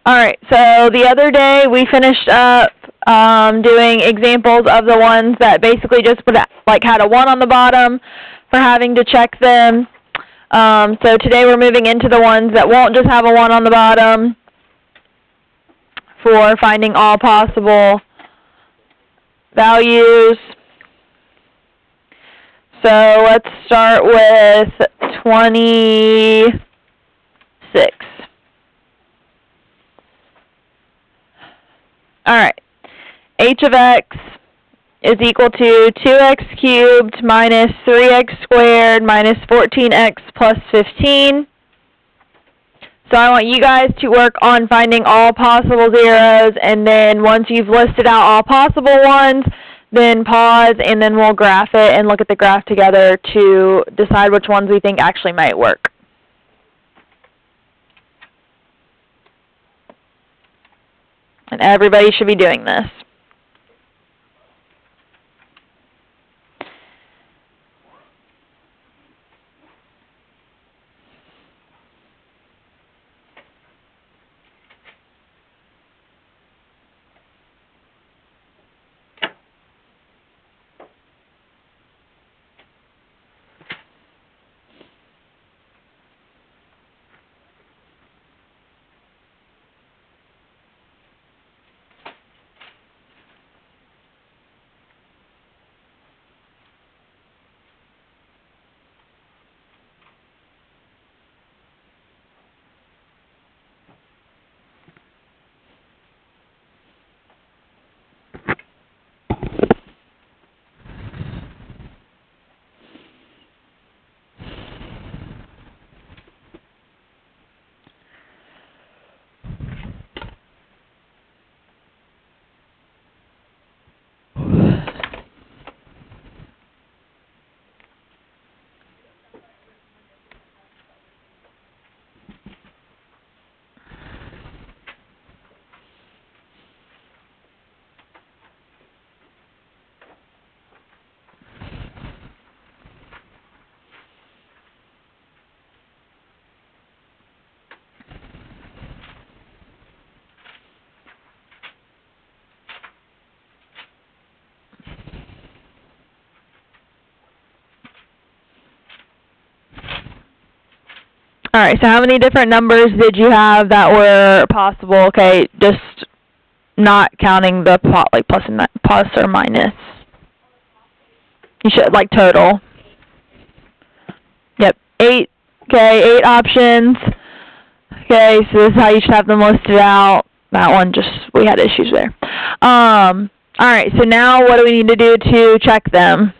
Alright, so the other day we finished up doing examples of the ones that basically just had a 1 on the bottom for having to check them. So today we're moving into the ones that won't just have a 1 on the bottom for finding all possible values. So let's start with 26. Alright, h of x is equal to 2x cubed minus 3x squared minus 14x plus 15. So I want you guys to work on finding all possible zeros, and then once you've listed out all possible ones, then pause, and then we'll graph it and look at the graph together to decide which ones we think actually might work. And everybody should be doing this. Alright, so how many different numbers did you have that were possible? Okay, just not counting the plus or minus. You should, total. Yep, 8. Okay, 8 options. Okay, so this is how you should have them listed out. That one we had issues there. Alright, so now what do we need to do to check them?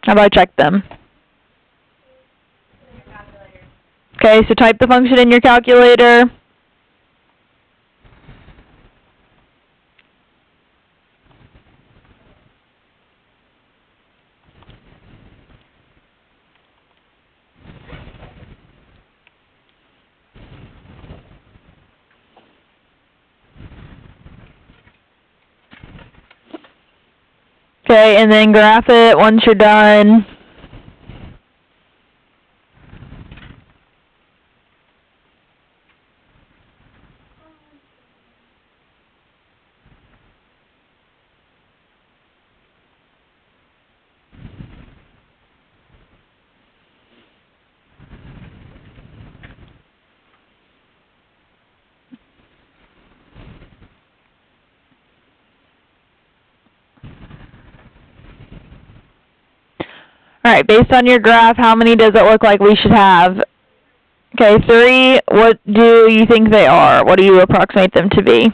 How about I check them? Okay, so type the function in your calculator. Okay, and then graph it once you're done. Alright, based on your graph, how many does it look like we should have? Okay, 3, what do you think they are? What do you approximate them to be?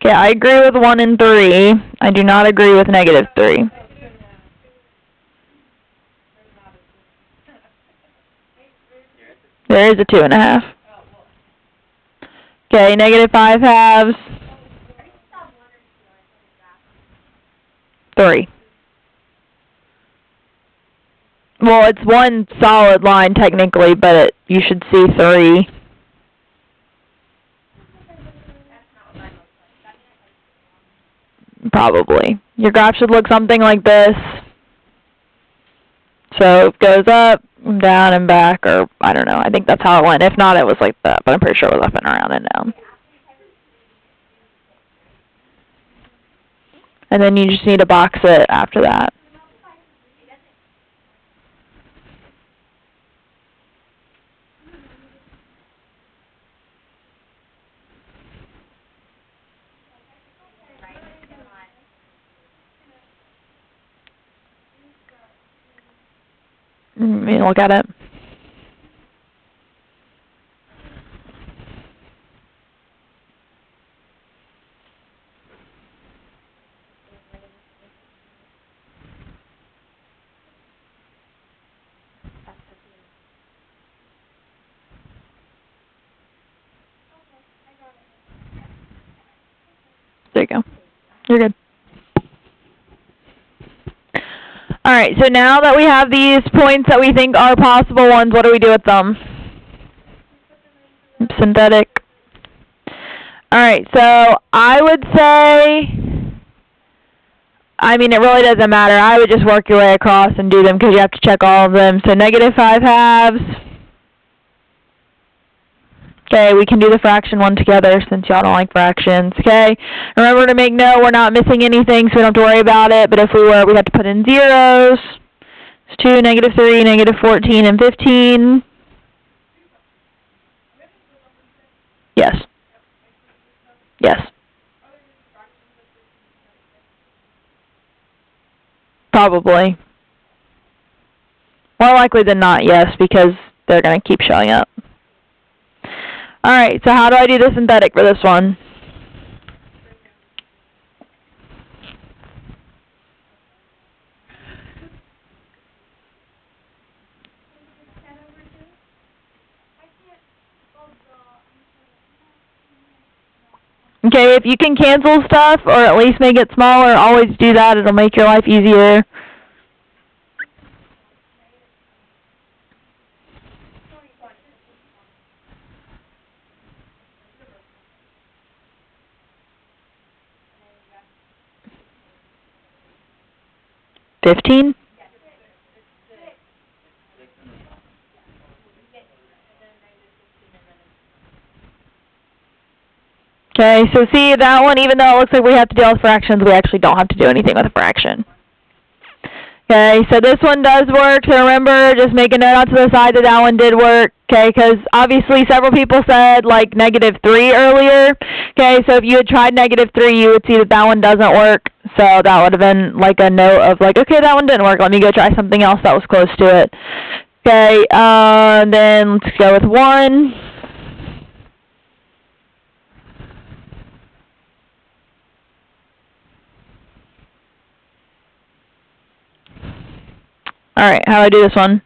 Okay, I agree with 1 and 3. I do not agree with negative 3. There is a 2.5. Okay, negative 5 halves. 3. Well, it's one solid line technically, but you should see 3. Probably. Your graph should look something like this. So it goes up, down, and back, or I don't know. I think that's how it went. If not, it was like that, but I'm pretty sure it was up and around and down. And then you just need to box it after that. Let me look at it. There you go. You're good. Alright, so now that we have these points that we think are possible ones, what do we do with them? Synthetic. Alright, so I would say, I mean, it really doesn't matter. I would just work your way across and do them because you have to check all of them. So -5/2. Okay, we can do the fraction one together since y'all don't like fractions. Okay, remember to make note we're not missing anything, so we don't have to worry about it. But if we were, we'd have to put in zeros. It's 2, -3, -14, and 15. Yes. Yes. Probably. More likely than not, yes, because they're going to keep showing up. Alright, so how do I do the synthetic for this one? Okay, if you can cancel stuff or at least make it smaller, always do that. It'll make your life easier. $15? Okay, so see that one, even though it looks like we have to deal with fractions, we actually don't have to do anything with a fraction. Okay, so this one does work, so remember, just make a note out to the side that that one did work, okay, because obviously several people said like -3 earlier. Okay, so if you had tried -3, you would see that that one doesn't work, so that would have been like a note of like, okay, that one didn't work, let me go try something else that was close to it. Okay, then let's go with 1. Alright, how do I do this one?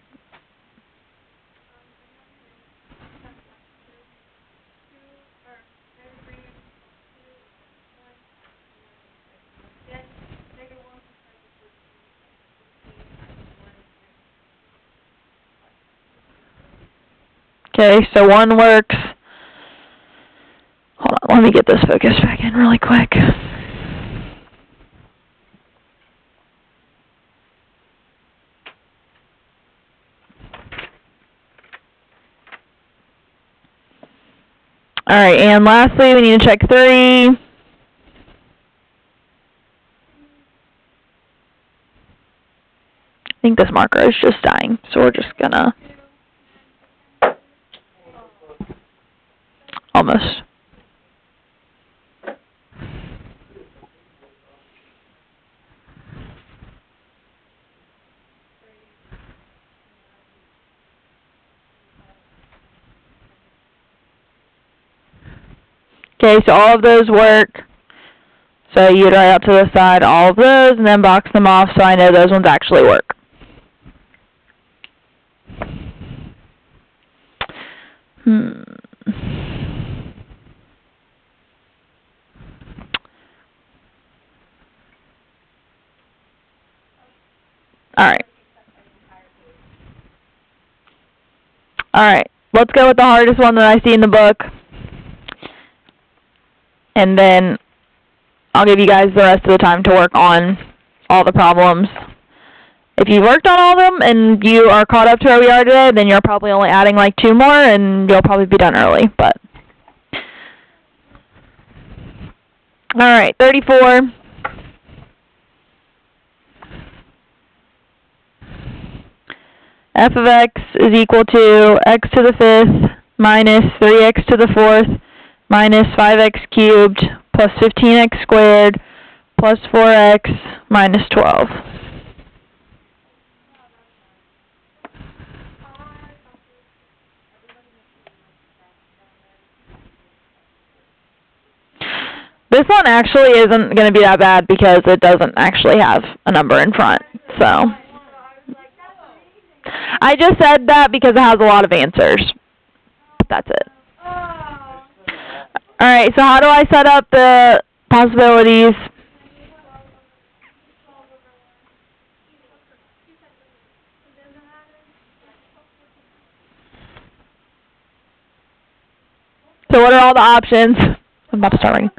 Okay, so 1 works. Hold on, let me get this focused back in really quick. Alright, and lastly, we need to check 3. I think this marker is just dying, so we're just gonna... Almost. Okay, so all of those work. So you'd write out to the side all of those and then box them off so I know those ones actually work. Alright. Alright, let's go with the hardest one that I see in the book. And then I'll give you guys the rest of the time to work on all the problems. If you've worked on all of them and you are caught up to where we are today, then you're probably only adding like 2 more, and you'll probably be done early. But all right, 34. F of x is equal to x to the 5th minus 3x to the 4th minus 5x cubed plus 15x squared plus 4x minus 12. This one actually isn't going to be that bad because it doesn't actually have a number in front. So I just said that because it has a lot of answers. But that's it. Alright, so how do I set up the possibilities? So what are all the options? I'm about to start writing.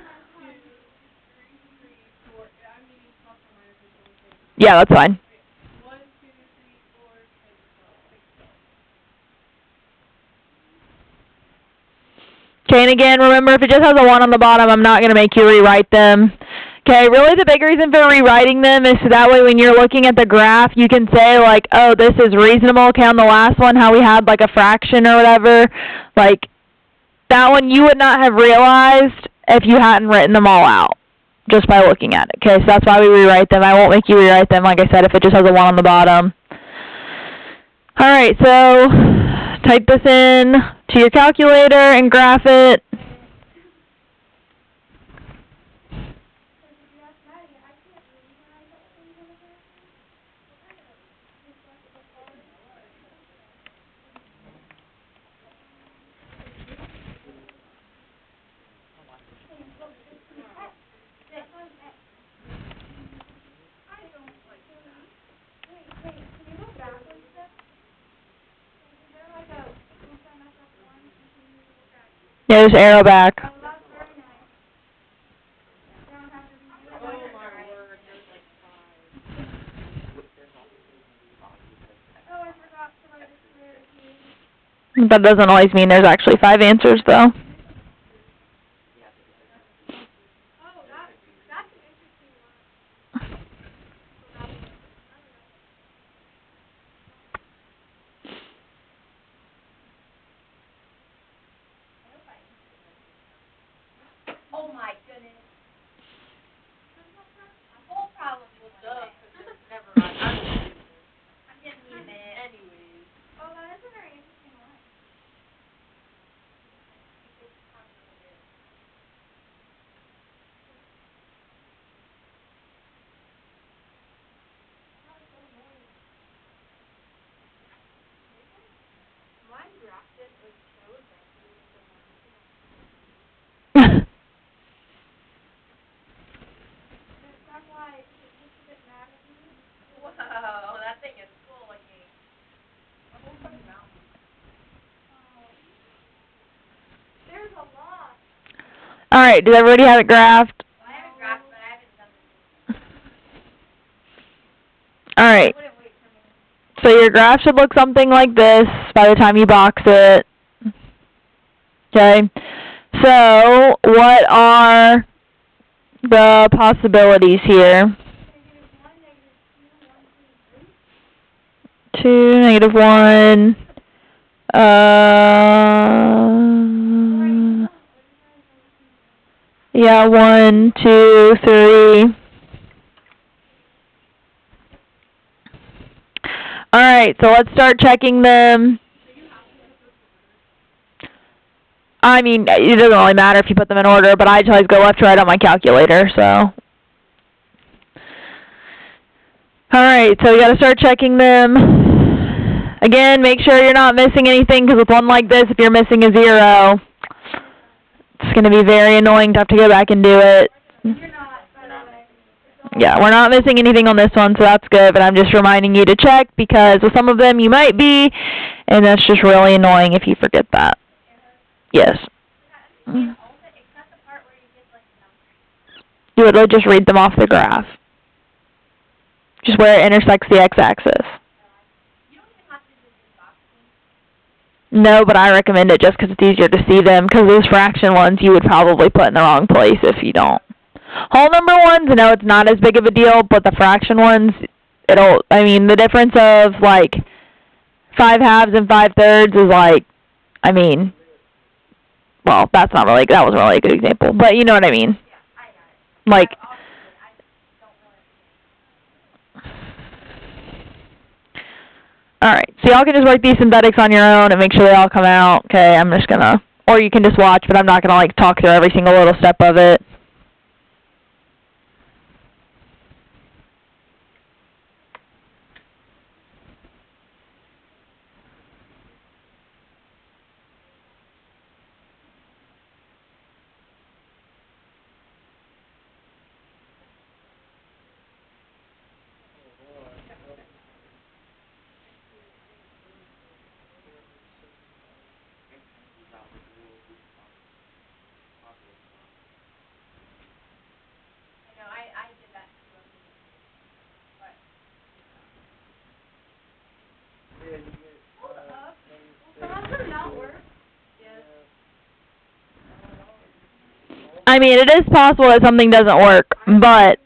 Yeah, that's fine. Okay, and again, remember, if it just has a 1 on the bottom, I'm not going to make you rewrite them. Okay, really the big reason for rewriting them is so that way when you're looking at the graph, you can say, like, oh, this is reasonable. Okay, on the last one, how we had, like, a fraction or whatever, like, that one you would not have realized if you hadn't written them all out just by looking at it. Okay, so that's why we rewrite them. I won't make you rewrite them, like I said, if it just has a 1 on the bottom. All right, so type this in to your calculator and graph it. Yeah, just arrow back. That doesn't always mean there's actually 5 answers, though. All right, does everybody have it graphed? I have it graphed, but I haven't done it. All right. So your graph should look something like this by the time you box it. Okay. So what are the possibilities here? 2, -1. Yeah, 1, 2, 3. Alright, so let's start checking them. I mean, it doesn't really matter if you put them in order, but I just always go left to right on my calculator, so. Alright, so we got to start checking them. Again, make sure you're not missing anything, because with one like this, if you're missing a 0, it's going to be very annoying to have to go back and do it. Yeah, we're not missing anything on this one, so that's good, but I'm just reminding you to check, because with some of them you might be, and that's just really annoying if you forget that. Yes. You would just read them off the graph. just where it intersects the x-axis. No, but I recommend it just because it's easier to see them, because those fraction ones you would probably put in the wrong place if you don't. Whole number ones, I know it's not as big of a deal, but the fraction ones, the difference of, like, 5/2 and 5/3 is, like, well, that wasn't really a good example, but you know what I mean. Like, alright, so y'all can just write these synthetics on your own and make sure they all come out. Okay, I'm just gonna, or you can just watch, but I'm not gonna, like, talk through every single little step of it. I mean, it is possible that something doesn't work, but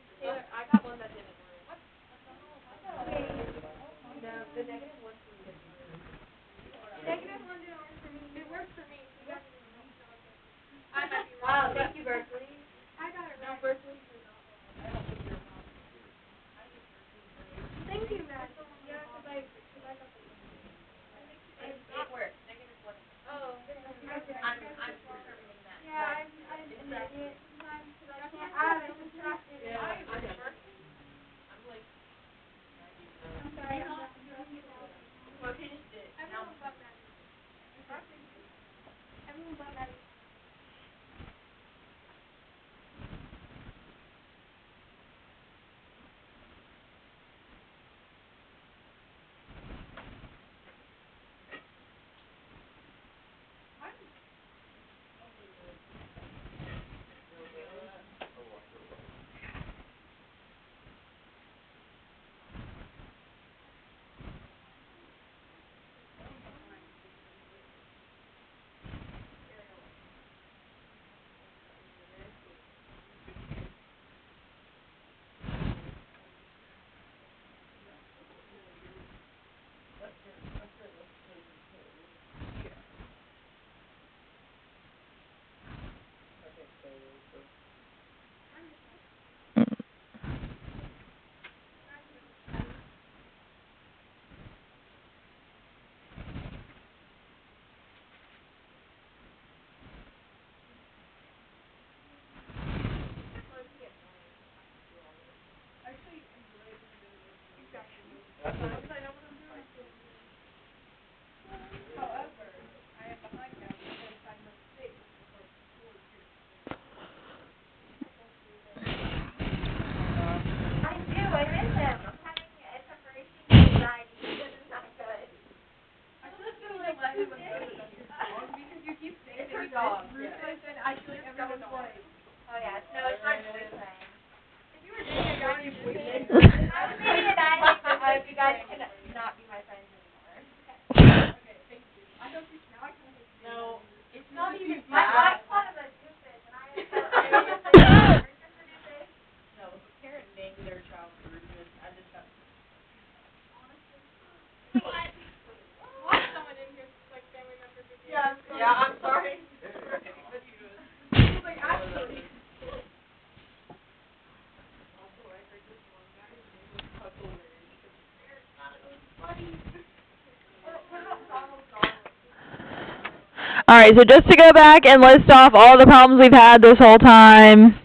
alright, so just to go back and list off all the problems we've had this whole time,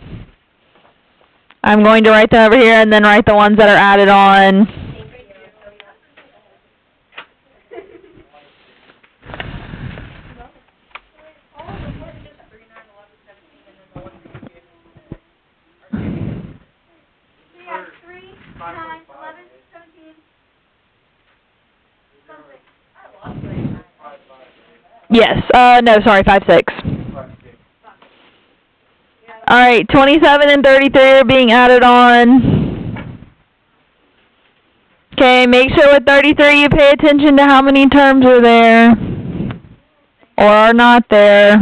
I'm going to write them over here and then write the ones that are added on. Yes, no, sorry, 5, 6. Alright, 27 and 33 are being added on. Okay, make sure with 33 you pay attention to how many terms are there. Or are not there.